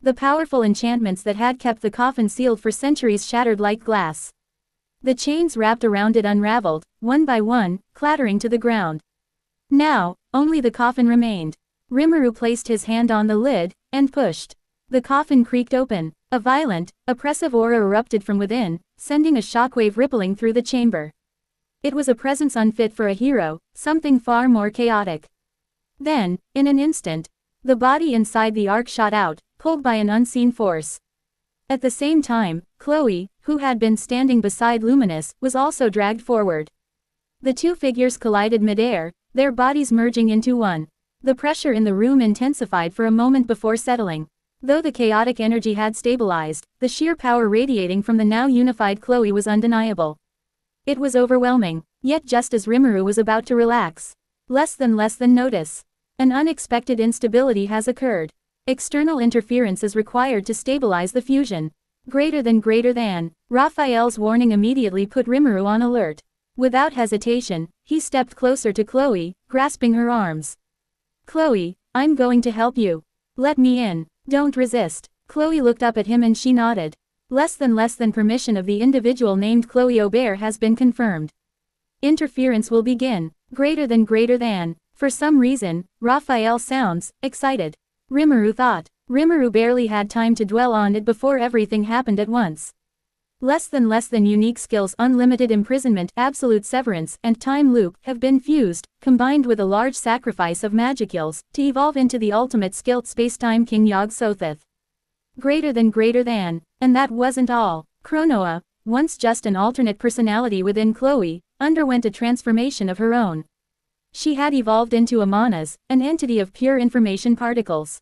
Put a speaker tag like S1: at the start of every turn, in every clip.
S1: The powerful enchantments that had kept the coffin sealed for centuries shattered like glass. The chains wrapped around it unraveled, one by one, clattering to the ground. Now, only the coffin remained. Rimuru placed his hand on the lid, and pushed. The coffin creaked open. A violent, oppressive aura erupted from within, sending a shockwave rippling through the chamber. It was a presence unfit for a hero, something far more chaotic. Then, in an instant, the body inside the ark shot out, pulled by an unseen force. At the same time, Chloe, who had been standing beside Luminous, was also dragged forward. The two figures collided midair, their bodies merging into one. The pressure in the room intensified for a moment before settling. Though the chaotic energy had stabilized, the sheer power radiating from the now unified Chloe was undeniable. It was overwhelming, yet just as Rimuru was about to relax. Less than notice. An unexpected instability has occurred. External interference is required to stabilize the fusion. Greater than. Raphael's warning immediately put Rimuru on alert. Without hesitation, he stepped closer to Chloe, grasping her arms. Chloe, I'm going to help you. Let me in. Don't resist. Chloe looked up at him and she nodded. Less than permission of the individual named Chloe Aubert has been confirmed. Interference will begin. Greater than. For some reason, Raphael sounds excited. Rimuru thought. Rimuru barely had time to dwell on it before everything happened at once. Less than unique skills, unlimited imprisonment, absolute severance, and time loop have been fused, combined with a large sacrifice of magicals, to evolve into the ultimate skilled space-time King Yog-Sothoth. Greater than. And that wasn't all. Chronoa, once just an alternate personality within Chloe, underwent a transformation of her own. She had evolved into a Manas, an entity of pure information particles.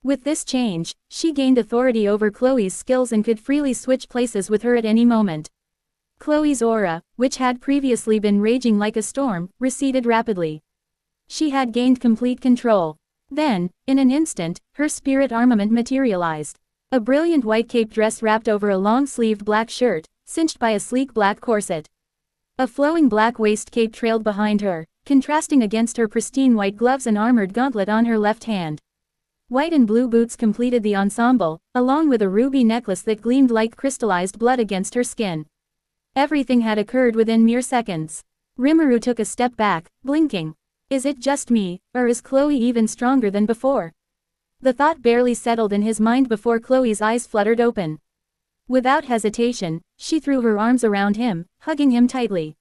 S1: With this change, she gained authority over Chloe's skills and could freely switch places with her at any moment. Chloe's aura, which had previously been raging like a storm, receded rapidly. She had gained complete control. Then, in an instant, her spirit armament materialized. A brilliant white cape dress wrapped over a long-sleeved black shirt, cinched by a sleek black corset. A flowing black waist cape trailed behind her, contrasting against her pristine white gloves and armored gauntlet on her left hand. White and blue boots completed the ensemble, along with a ruby necklace that gleamed like crystallized blood against her skin. Everything had occurred within mere seconds. Rimuru took a step back, blinking. Is it just me, or is Chloe even stronger than before? The thought barely settled in his mind before Chloe's eyes fluttered open. Without hesitation, she threw her arms around him, hugging him tightly.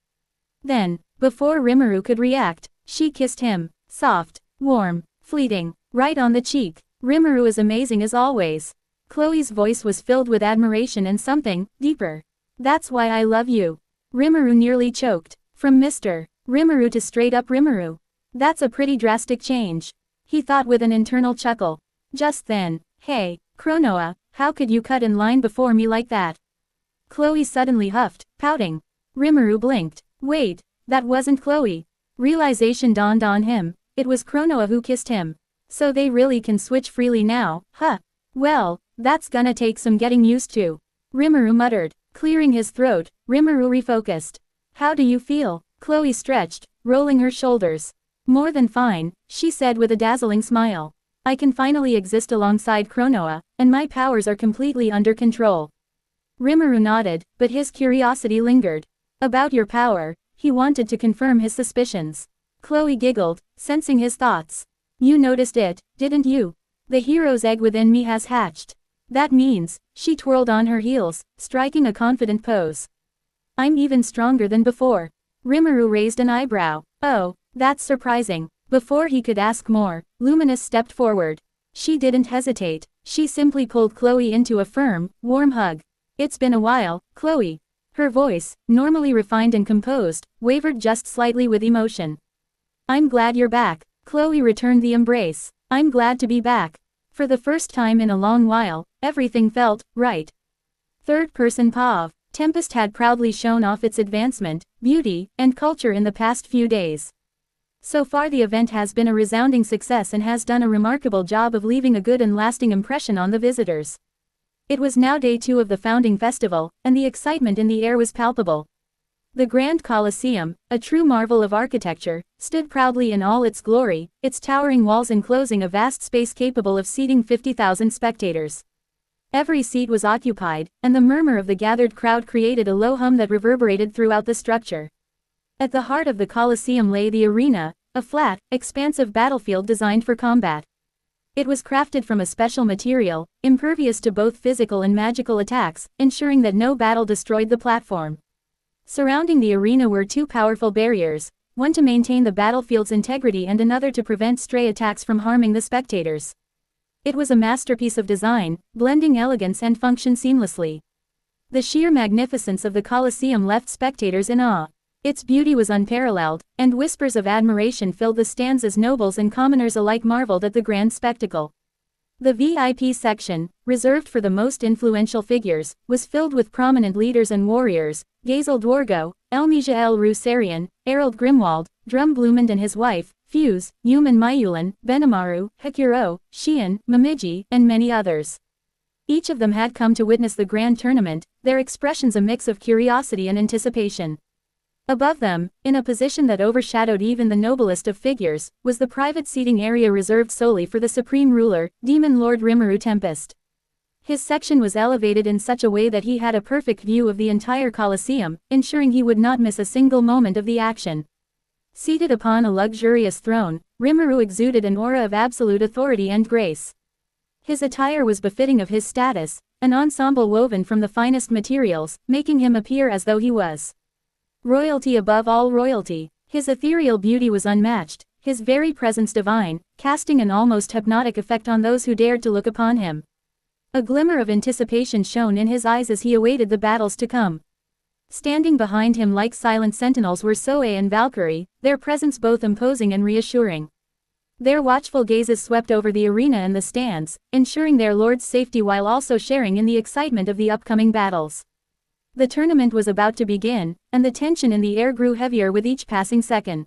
S1: Then, before Rimuru could react, she kissed him, soft, warm, fleeting, right on the cheek. Rimuru is amazing as always. Chloe's voice was filled with admiration and something deeper. That's why I love you. Rimuru nearly choked. From Mr. Rimuru to straight up Rimuru. That's a pretty drastic change. He thought with an internal chuckle. Just then, hey, Chronoa, how could you cut in line before me like that? Chloe suddenly huffed, pouting. Rimuru blinked. Wait, that wasn't Chloe. Realization dawned on him. It was Chronoa who kissed him. So they really can switch freely now, huh? Well, that's gonna take some getting used to. Rimuru muttered. Clearing his throat, Rimuru refocused. How do you feel? Chloe stretched, rolling her shoulders. More than fine, she said with a dazzling smile. I can finally exist alongside Chronoa, and my powers are completely under control. Rimuru nodded, but his curiosity lingered. About your power, he wanted to confirm his suspicions. Chloe giggled, sensing his thoughts. You noticed it, didn't you? The hero's egg within me has hatched. That means, she twirled on her heels, striking a confident pose. I'm even stronger than before. Rimuru raised an eyebrow. Oh, that's surprising. Before he could ask more, Luminous stepped forward. She didn't hesitate, she simply pulled Chloe into a firm, warm hug. It's been a while, Chloe. Her voice, normally refined and composed, wavered just slightly with emotion. I'm glad you're back. Chloe returned the embrace. I'm glad to be back. For the first time in a long while, everything felt right. Third-person POV. Tempest had proudly shown off its advancement, beauty, and culture in the past few days. So far the event has been a resounding success and has done a remarkable job of leaving a good and lasting impression on the visitors. It was now day 2 of the founding festival, and the excitement in the air was palpable. The Grand Colosseum, a true marvel of architecture, stood proudly in all its glory, its towering walls enclosing a vast space capable of seating 50,000 spectators. Every seat was occupied, and the murmur of the gathered crowd created a low hum that reverberated throughout the structure. At the heart of the Colosseum lay the arena, a flat, expansive battlefield designed for combat. It was crafted from a special material, impervious to both physical and magical attacks, ensuring that no battle destroyed the platform. Surrounding the arena were two powerful barriers, one to maintain the battlefield's integrity and another to prevent stray attacks from harming the spectators. It was a masterpiece of design, blending elegance and function seamlessly. The sheer magnificence of the Colosseum left spectators in awe. Its beauty was unparalleled, and whispers of admiration filled the stands as nobles and commoners alike marveled at the grand spectacle. The VIP section, reserved for the most influential figures, was filled with prominent leaders and warriors: Gazel Dwargo, Elmija El Rusarian, Erald Grimwald, Drum Blumend and his wife, Fuse, Yuman Mayulan, Benamaru, Hekuro, Xian, Mamiji, and many others. Each of them had come to witness the grand tournament, their expressions a mix of curiosity and anticipation. Above them, in a position that overshadowed even the noblest of figures, was the private seating area reserved solely for the supreme ruler, Demon Lord Rimuru Tempest. His section was elevated in such a way that he had a perfect view of the entire Colosseum, ensuring he would not miss a single moment of the action. Seated upon a luxurious throne, Rimuru exuded an aura of absolute authority and grace. His attire was befitting of his status, an ensemble woven from the finest materials, making him appear as though he was royalty above all royalty. His ethereal beauty was unmatched, his very presence divine, casting an almost hypnotic effect on those who dared to look upon him. A glimmer of anticipation shone in his eyes as he awaited the battles to come. Standing behind him like silent sentinels were Soe and Valkyrie, their presence both imposing and reassuring. Their watchful gazes swept over the arena and the stands, ensuring their lord's safety while also sharing in the excitement of the upcoming battles. The tournament was about to begin, and the tension in the air grew heavier with each passing second.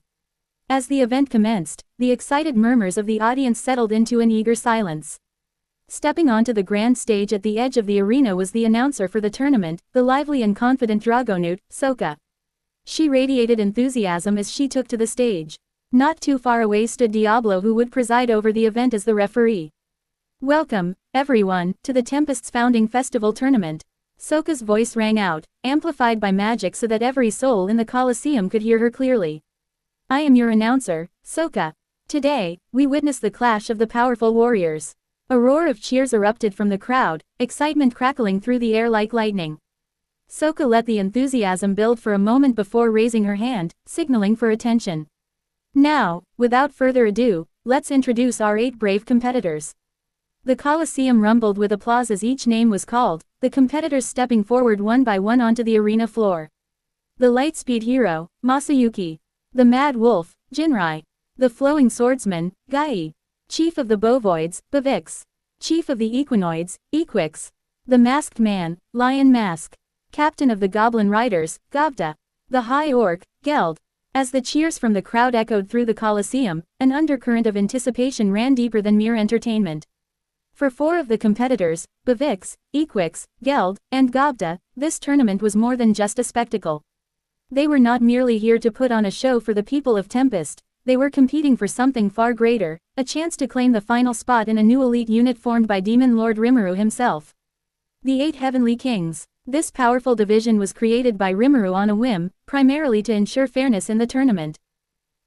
S1: As the event commenced, the excited murmurs of the audience settled into an eager silence. Stepping onto the grand stage at the edge of the arena was the announcer for the tournament, the lively and confident Dragonute, Soka. She radiated enthusiasm as she took to the stage. Not too far away stood Diablo, who would preside over the event as the referee. "Welcome, everyone, to the Tempest's founding festival tournament." Soka's voice rang out, amplified by magic so that every soul in the Colosseum could hear her clearly. "I am your announcer, Soka. Today, we witness the clash of the powerful warriors." A roar of cheers erupted from the crowd, excitement crackling through the air like lightning. Soka let the enthusiasm build for a moment before raising her hand, signaling for attention. "Now, without further ado, let's introduce our 8 brave competitors." The Colosseum rumbled with applause as each name was called, the competitors stepping forward one by one onto the arena floor. The Lightspeed Hero, Masayuki. The Mad Wolf, Jinrai. The Flowing Swordsman, Gai. Chief of the Bovoids, Bavix. Chief of the Equinoids, Equix. The Masked Man, Lion Mask. Captain of the Goblin Riders, Gavda. The High Orc, Geld. As the cheers from the crowd echoed through the Colosseum, an undercurrent of anticipation ran deeper than mere entertainment. For 4 of the competitors, Bavix, Equix, Geld, and Gavda, this tournament was more than just a spectacle. They were not merely here to put on a show for the people of Tempest, they were competing for something far greater, a chance to claim the final spot in a new elite unit formed by Demon Lord Rimuru himself. The 8 Heavenly Kings. This powerful division was created by Rimuru on a whim, primarily to ensure fairness in the tournament.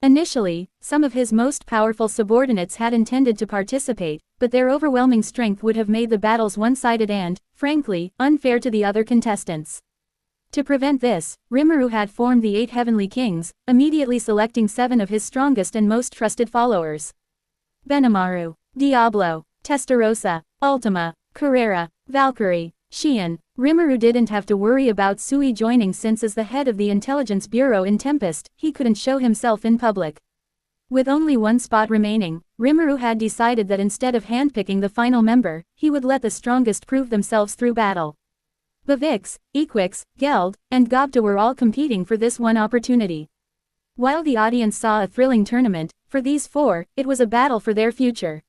S1: Initially, some of his most powerful subordinates had intended to participate, but their overwhelming strength would have made the battles one-sided and, frankly, unfair to the other contestants. To prevent this, Rimuru had formed the 8 Heavenly Kings, immediately selecting 7 of his strongest and most trusted followers. Benamaru, Diablo, Testarossa, Ultima, Carrera, Valkyrie, Xian. Rimuru didn't have to worry about Sui joining since as the head of the Intelligence Bureau in Tempest, he couldn't show himself in public. With only 1 spot remaining, Rimuru had decided that instead of handpicking the final member, he would let the strongest prove themselves through battle. Bavix, Equix, Geld, and Gavda were all competing for this one opportunity. While the audience saw a thrilling tournament, for these 4, it was a battle for their future.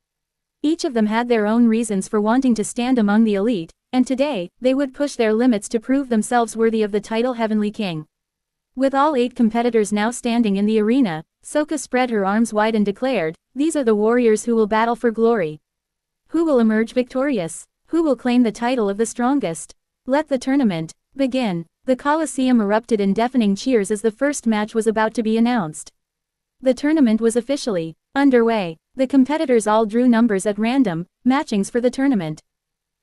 S1: Each of them had their own reasons for wanting to stand among the elite, and today, they would push their limits to prove themselves worthy of the title Heavenly King. With all 8 competitors now standing in the arena, Soka spread her arms wide and declared, "These are the warriors who will battle for glory. Who will emerge victorious? Who will claim the title of the strongest? Let the tournament begin." The Colosseum erupted in deafening cheers as the first match was about to be announced. The tournament was officially underway. The competitors all drew numbers at random, matchings for the tournament.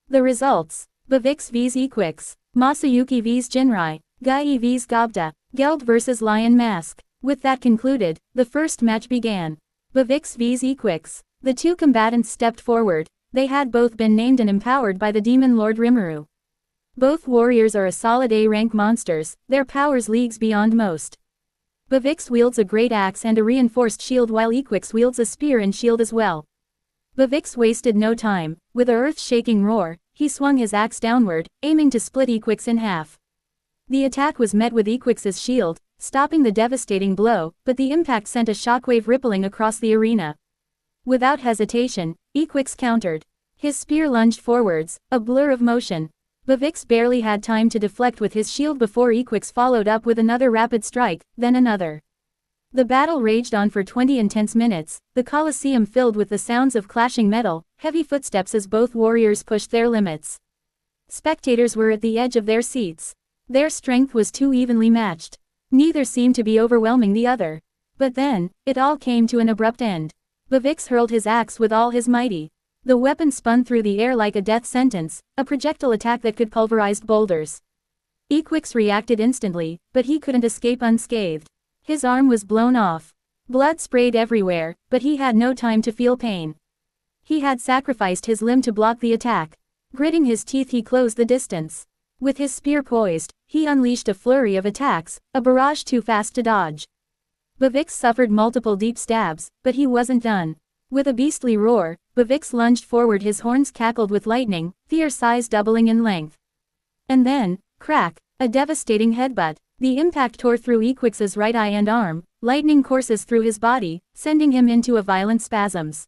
S1: The results: WADEVV vs Equix, Masayuki vs Jinrai, Gai vs Gobta, Geld vs Lion Mask. With that concluded, the first match began. WADEVV vs Equix. The 2 combatants stepped forward. They had both been named and empowered by the Demon Lord Rimuru. Both warriors are a solid A-rank monsters, their powers leagues beyond most. WADEVV wields a great axe and a reinforced shield while Equix wields a spear and shield as well. WADEVV wasted no time. With a earth-shaking roar, he swung his axe downward, aiming to split Equix in half. The attack was met with Equix's shield, stopping the devastating blow, but the impact sent a shockwave rippling across the arena. Without hesitation, Equix countered. His spear lunged forwards, a blur of motion. WADEVV barely had time to deflect with his shield before Equix followed up with another rapid strike, then another. The battle raged on for 20 intense minutes, the Colosseum filled with the sounds of clashing metal, heavy footsteps as both warriors pushed their limits. Spectators were at the edge of their seats. Their strength was too evenly matched. Neither seemed to be overwhelming the other. But then, it all came to an abrupt end. WADEVV hurled his axe with all his mighty. The weapon spun through the air like a death sentence, a projectile attack that could pulverize boulders. Equix reacted instantly, but he couldn't escape unscathed. His arm was blown off. Blood sprayed everywhere, but he had no time to feel pain. He had sacrificed his limb to block the attack. Gritting his teeth, he closed the distance. With his spear poised, he unleashed a flurry of attacks, a barrage too fast to dodge. WADEVV suffered multiple deep stabs, but he wasn't done. With a beastly roar, WADEVV lunged forward, his horns cackled with lightning, their size doubling in length. And then, crack, a devastating headbutt. The impact tore through Equix's right eye and arm, lightning courses through his body, sending him into a violent spasms.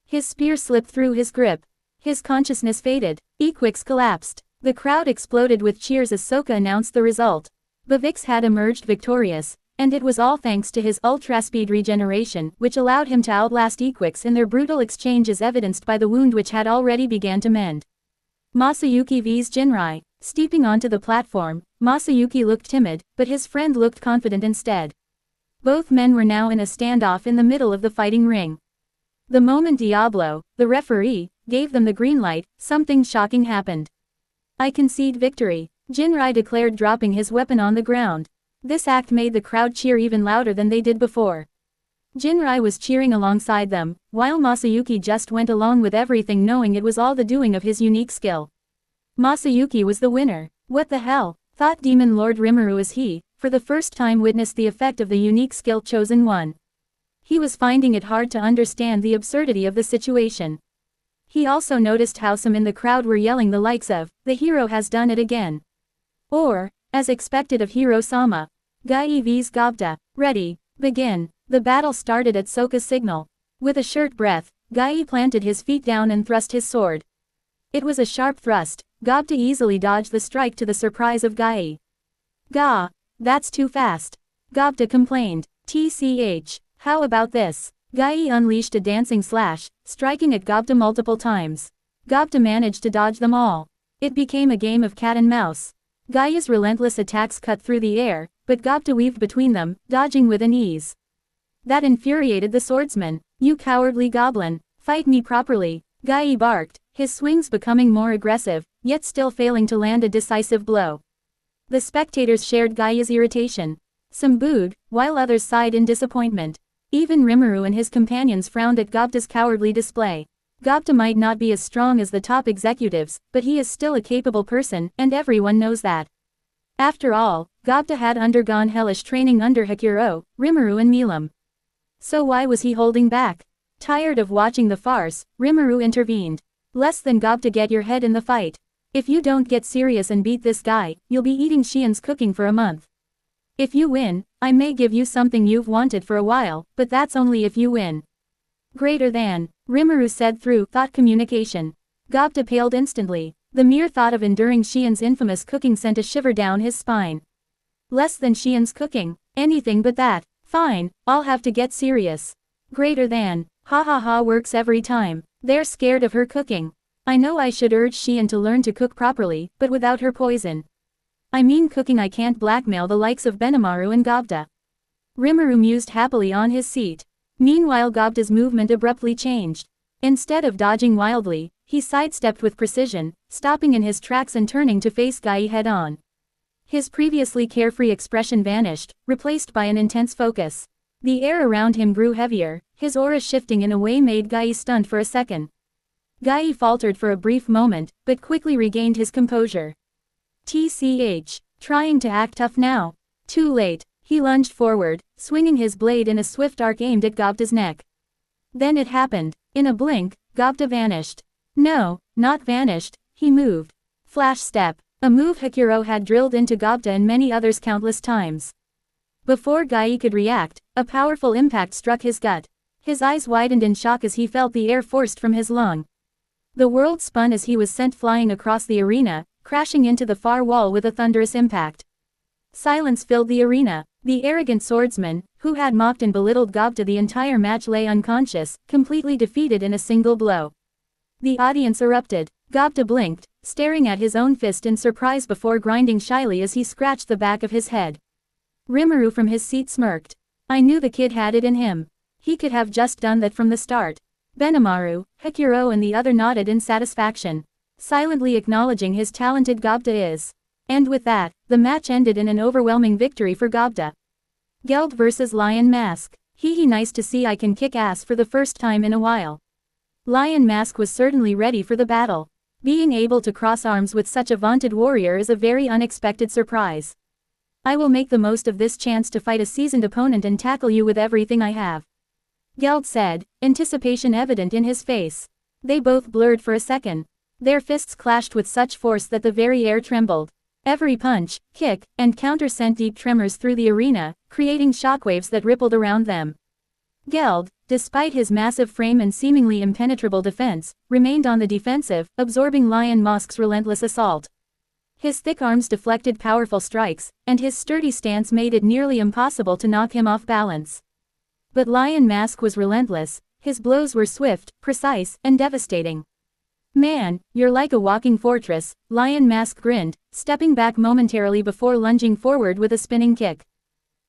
S1: His spear slipped through his grip. His consciousness faded. Equix collapsed. The crowd exploded with cheers as Soka announced the result. WADEVV had emerged victorious, and it was all thanks to his ultra-speed regeneration, which allowed him to outlast Equix in their brutal exchange as evidenced by the wound which had already begun to mend. Masayuki vs Jinrai. Stepping onto the platform, Masayuki looked timid, but his friend looked confident instead. Both men were now in a standoff in the middle of the fighting ring. The moment Diablo, the referee, gave them the green light, something shocking happened. "I concede victory," Jinrai declared, dropping his weapon on the ground. This act made the crowd cheer even louder than they did before. Jinrai was cheering alongside them, while Masayuki just went along with everything, knowing it was all the doing of his unique skill. Masayuki was the winner. What the hell, thought Demon Lord Rimuru as he, for the first time, witnessed the effect of the unique skill chosen one. He was finding it hard to understand the absurdity of the situation. He also noticed how some in the crowd were yelling the likes of, "The hero has done it again." Or, as expected of Hiro-sama, "Gai vs Gobta, ready, begin." The battle started at Soka's signal. With a short breath, Gai planted his feet down and thrust his sword. It was a sharp thrust. Gobta easily dodged the strike to the surprise of Gai. "Gah, that's too fast," Gobta complained. "Tch, how about this?" Gai unleashed a dancing slash, striking at Gobta multiple times. Gobta managed to dodge them all. It became a game of cat and mouse. Gaia's relentless attacks cut through the air, but Gobta weaved between them, dodging with an ease. That infuriated the swordsman. "You cowardly goblin, fight me properly," Gai barked, his swings becoming more aggressive, yet still failing to land a decisive blow. The spectators shared Gaia's irritation. Some booed, while others sighed in disappointment. Even Rimuru and his companions frowned at Gobta's cowardly display. Gobta might not be as strong as the top executives, but he is still a capable person, and everyone knows that. After all, Gobta had undergone hellish training under Hakuro, Rimuru and Milam. So why was he holding back? Tired of watching the farce, Rimuru intervened. "Less than Gobta, get your head in the fight. If you don't get serious and beat this guy, you'll be eating Shien's cooking for a month. If you win, I may give you something you've wanted for a while, but that's only if you win." "Greater than," Rimuru said through thought communication. Gobta paled instantly. The mere thought of enduring Shien's infamous cooking sent a shiver down his spine. Less than Xian's cooking. Anything but that. Fine, I'll have to get serious. Greater than. Ha ha ha works every time. They're scared of her cooking. I know I should urge Xian to learn to cook properly, but without her poison. I mean cooking I can't blackmail the likes of Benimaru and Gobda. Rimuru mused happily on his seat. Meanwhile Gobda's movement abruptly changed. Instead of dodging wildly, he sidestepped with precision, stopping in his tracks and turning to face Guy head-on. His previously carefree expression vanished, replaced by an intense focus. The air around him grew heavier, his aura shifting in a way made Guy stunned for a second. Guy faltered for a brief moment, but quickly regained his composure. TCH. Trying to act tough now. Too late. He lunged forward, swinging his blade in a swift arc aimed at Gobda's neck. Then it happened. In a blink, Gobda vanished. No, not vanished, he moved. Flash step. A move Hakuro had drilled into Gobda and many others countless times. Before Guy could react, a powerful impact struck his gut. His eyes widened in shock as he felt the air forced from his lung. The world spun as he was sent flying across the arena, crashing into the far wall with a thunderous impact. Silence filled the arena. The arrogant swordsman, who had mocked and belittled Gobda the entire match, lay unconscious, completely defeated in a single blow. The audience erupted. Gobda blinked, staring at his own fist in surprise before grinding shyly as he scratched the back of his head. Rimuru from his seat smirked. I knew the kid had it in him. He could have just done that from the start. Benimaru, Hakuro and the other nodded in satisfaction, silently acknowledging his talented Gobda is. And with that, the match ended in an overwhelming victory for Gobda. Geld vs Lion Mask. Hee nice to see I can kick ass for the first time in a while. Lion Mask was certainly ready for the battle. Being able to cross arms with such a vaunted warrior is a very unexpected surprise. I will make the most of this chance to fight a seasoned opponent and tackle you with everything I have. Geld said, anticipation evident in his face. They both blurred for a second. Their fists clashed with such force that the very air trembled. Every punch, kick, and counter sent deep tremors through the arena, creating shockwaves that rippled around them. Geld, despite his massive frame and seemingly impenetrable defense, remained on the defensive, absorbing Lion Mask's relentless assault. His thick arms deflected powerful strikes, and his sturdy stance made it nearly impossible to knock him off balance. But Lion Mask was relentless, his blows were swift, precise, and devastating. Man, you're like a walking fortress, Lion Mask grinned, stepping back momentarily before lunging forward with a spinning kick.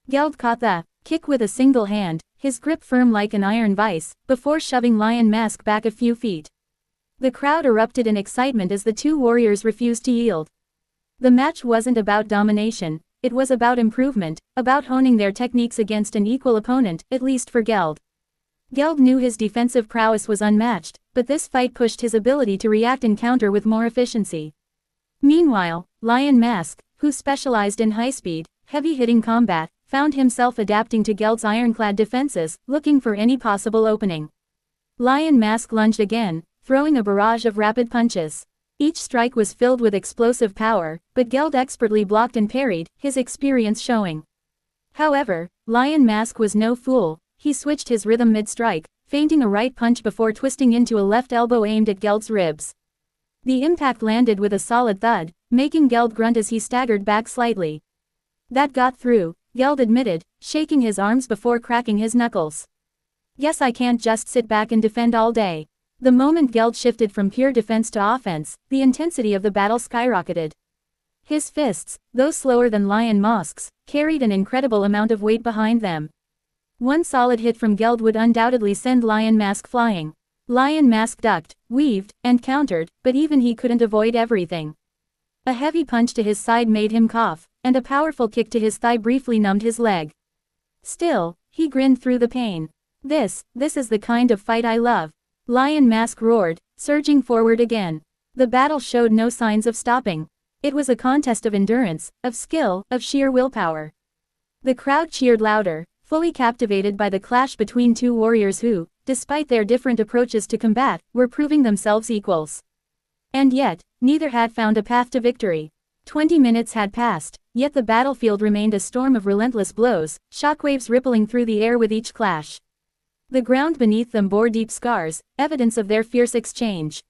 S1: Geld caught the kick with a single hand, his grip firm like an iron vise, before shoving Lion Mask back a few feet. The crowd erupted in excitement as the two warriors refused to yield. The match wasn't about domination, it was about improvement, about honing their techniques against an equal opponent, at least for Geld. Geld knew his defensive prowess was unmatched, but this fight pushed his ability to react and counter with more efficiency. Meanwhile, Lion Mask, who specialized in high-speed, heavy-hitting combat, found himself adapting to Geld's ironclad defenses, looking for any possible opening. Lion Mask lunged again, throwing a barrage of rapid punches. Each strike was filled with explosive power, but Geld expertly blocked and parried, his experience showing. However, Lion Mask was no fool. He switched his rhythm mid-strike, feinting a right punch before twisting into a left elbow aimed at Geld's ribs. The impact landed with a solid thud, making Geld grunt as he staggered back slightly. That got through, Geld admitted, shaking his arms before cracking his knuckles. Yes, I can't just sit back and defend all day. The moment Geld shifted from pure defense to offense, the intensity of the battle skyrocketed. His fists, though slower than Lion Mask's, carried an incredible amount of weight behind them. One solid hit from Geld would undoubtedly send Lion Mask flying. Lion Mask ducked, weaved, and countered, but even he couldn't avoid everything. A heavy punch to his side made him cough, and a powerful kick to his thigh briefly numbed his leg. Still, he grinned through the pain. This is the kind of fight I love. Lion Mask roared, surging forward again. The battle showed no signs of stopping. It was a contest of endurance, of skill, of sheer willpower. The crowd cheered louder, fully captivated by the clash between two warriors who, despite their different approaches to combat, were proving themselves equals. And yet, neither had found a path to victory. 20 minutes had passed, yet the battlefield remained a storm of relentless blows, shockwaves rippling through the air with each clash. The ground beneath them bore deep scars, evidence of their fierce exchange.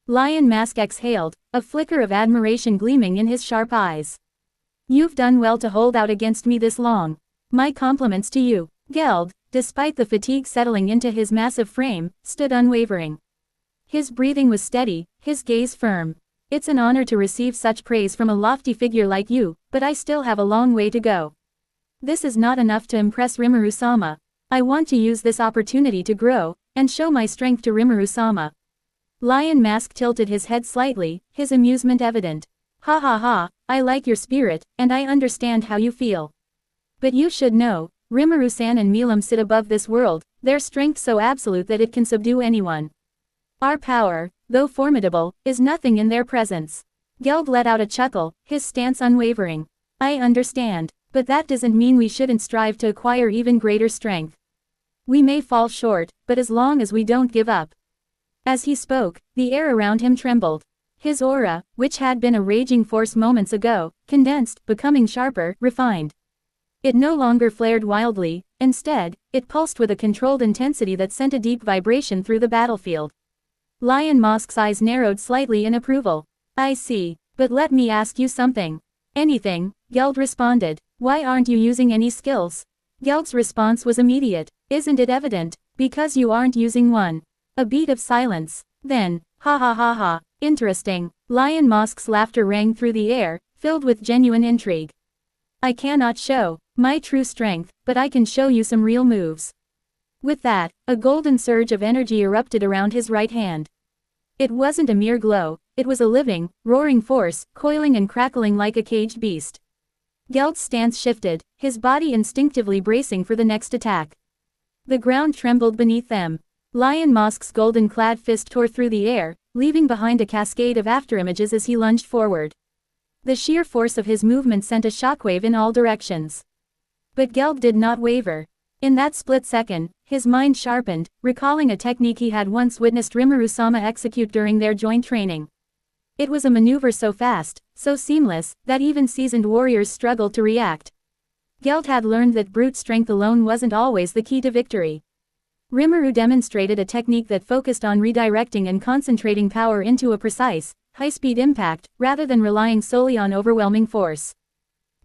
S1: Lion Mask exhaled, a flicker of admiration gleaming in his sharp eyes. You've done well to hold out against me this long. My compliments to you. Geld, despite the fatigue settling into his massive frame, stood unwavering. His breathing was steady, his gaze firm. It's an honor to receive such praise from a lofty figure like you, but I still have a long way to go. This is not enough to impress Rimuru-sama. I want to use this opportunity to grow, and show my strength to Rimuru-sama. Lion Mask tilted his head slightly, his amusement evident. Ha ha ha, I like your spirit, and I understand how you feel. But you should know, Rimuru-san and Milam sit above this world, their strength so absolute that it can subdue anyone. Our power, though formidable, is nothing in their presence. Geld let out a chuckle, his stance unwavering. I understand, but that doesn't mean we shouldn't strive to acquire even greater strength. We may fall short, but as long as we don't give up. As he spoke, the air around him trembled. His aura, which had been a raging force moments ago, condensed, becoming sharper, refined. It no longer flared wildly, instead, it pulsed with a controlled intensity that sent a deep vibration through the battlefield. Lion Mask's eyes narrowed slightly in approval. I see, but let me ask you something. Anything, Geld responded. Why aren't you using any skills? Geld's response was immediate. Isn't it evident? Because you aren't using one. A beat of silence. Then, ha ha ha ha, interesting. Lion Mask's laughter rang through the air, filled with genuine intrigue. I cannot show my true strength, but I can show you some real moves. With that, a golden surge of energy erupted around his right hand. It wasn't a mere glow, it was a living, roaring force, coiling and crackling like a caged beast. Geld's stance shifted, his body instinctively bracing for the next attack. The ground trembled beneath them. Lion Mask's golden-clad fist tore through the air, leaving behind a cascade of afterimages as he lunged forward. The sheer force of his movement sent a shockwave in all directions. But Geld did not waver. In that split second, his mind sharpened, recalling a technique he had once witnessed Rimuru-sama execute during their joint training. It was a maneuver so fast, so seamless, that even seasoned warriors struggled to react. Geld had learned that brute strength alone wasn't always the key to victory. Rimuru demonstrated a technique that focused on redirecting and concentrating power into a precise, high-speed impact, rather than relying solely on overwhelming force.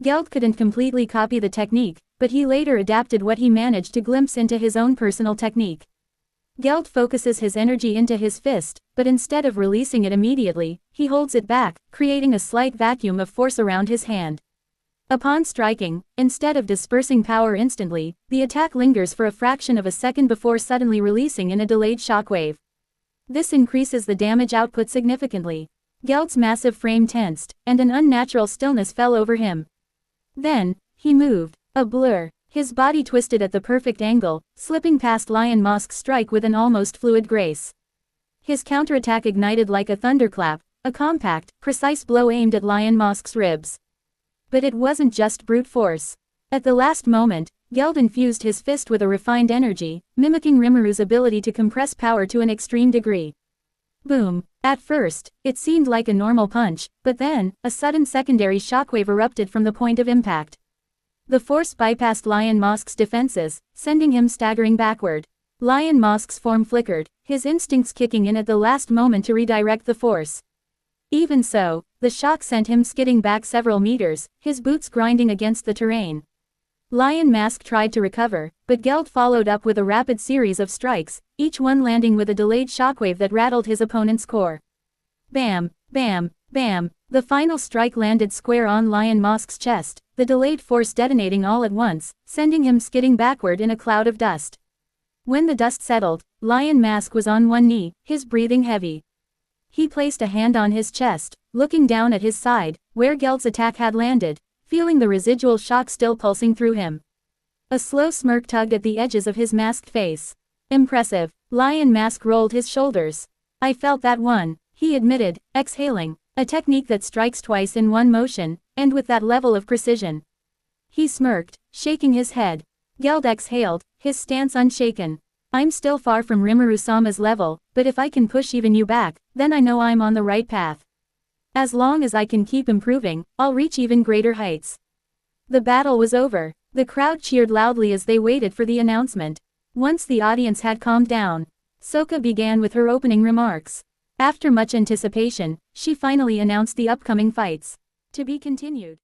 S1: Geld couldn't completely copy the technique, but he later adapted what he managed to glimpse into his own personal technique. Geld focuses his energy into his fist, but instead of releasing it immediately, he holds it back, creating a slight vacuum of force around his hand. Upon striking, instead of dispersing power instantly, the attack lingers for a fraction of a second before suddenly releasing in a delayed shockwave. This increases the damage output significantly. Geld's massive frame tensed, and an unnatural stillness fell over him. Then, he moved, a blur. His body twisted at the perfect angle, slipping past Lion Mask's strike with an almost fluid grace. His counterattack ignited like a thunderclap, a compact, precise blow aimed at Lion Mask's ribs. But it wasn't just brute force. At the last moment, Geld infused his fist with a refined energy, mimicking Rimuru's ability to compress power to an extreme degree. Boom. At first, it seemed like a normal punch, but then, a sudden secondary shockwave erupted from the point of impact. The force bypassed Lion Mask's defenses, sending him staggering backward. Lion Mask's form flickered, his instincts kicking in at the last moment to redirect the force. Even so, the shock sent him skidding back several meters, his boots grinding against the terrain. Lion Mask tried to recover, but Geld followed up with a rapid series of strikes, each one landing with a delayed shockwave that rattled his opponent's core. Bam, bam, bam, the final strike landed square on Lion Mask's chest, the delayed force detonating all at once, sending him skidding backward in a cloud of dust. When the dust settled, Lion Mask was on one knee, his breathing heavy. He placed a hand on his chest, looking down at his side, where Geld's attack had landed, feeling the residual shock still pulsing through him. A slow smirk tugged at the edges of his masked face. Impressive. Lion Mask rolled his shoulders. I felt that one, he admitted, exhaling, a technique that strikes twice in one motion, and with that level of precision. He smirked, shaking his head. Geld exhaled, his stance unshaken. I'm still far from Rimuru-sama's level, but if I can push even you back, then I know I'm on the right path. As long as I can keep improving, I'll reach even greater heights. The battle was over. The crowd cheered loudly as they waited for the announcement. Once the audience had calmed down, Soka began with her opening remarks. After much anticipation, she finally announced the upcoming fights. To be continued.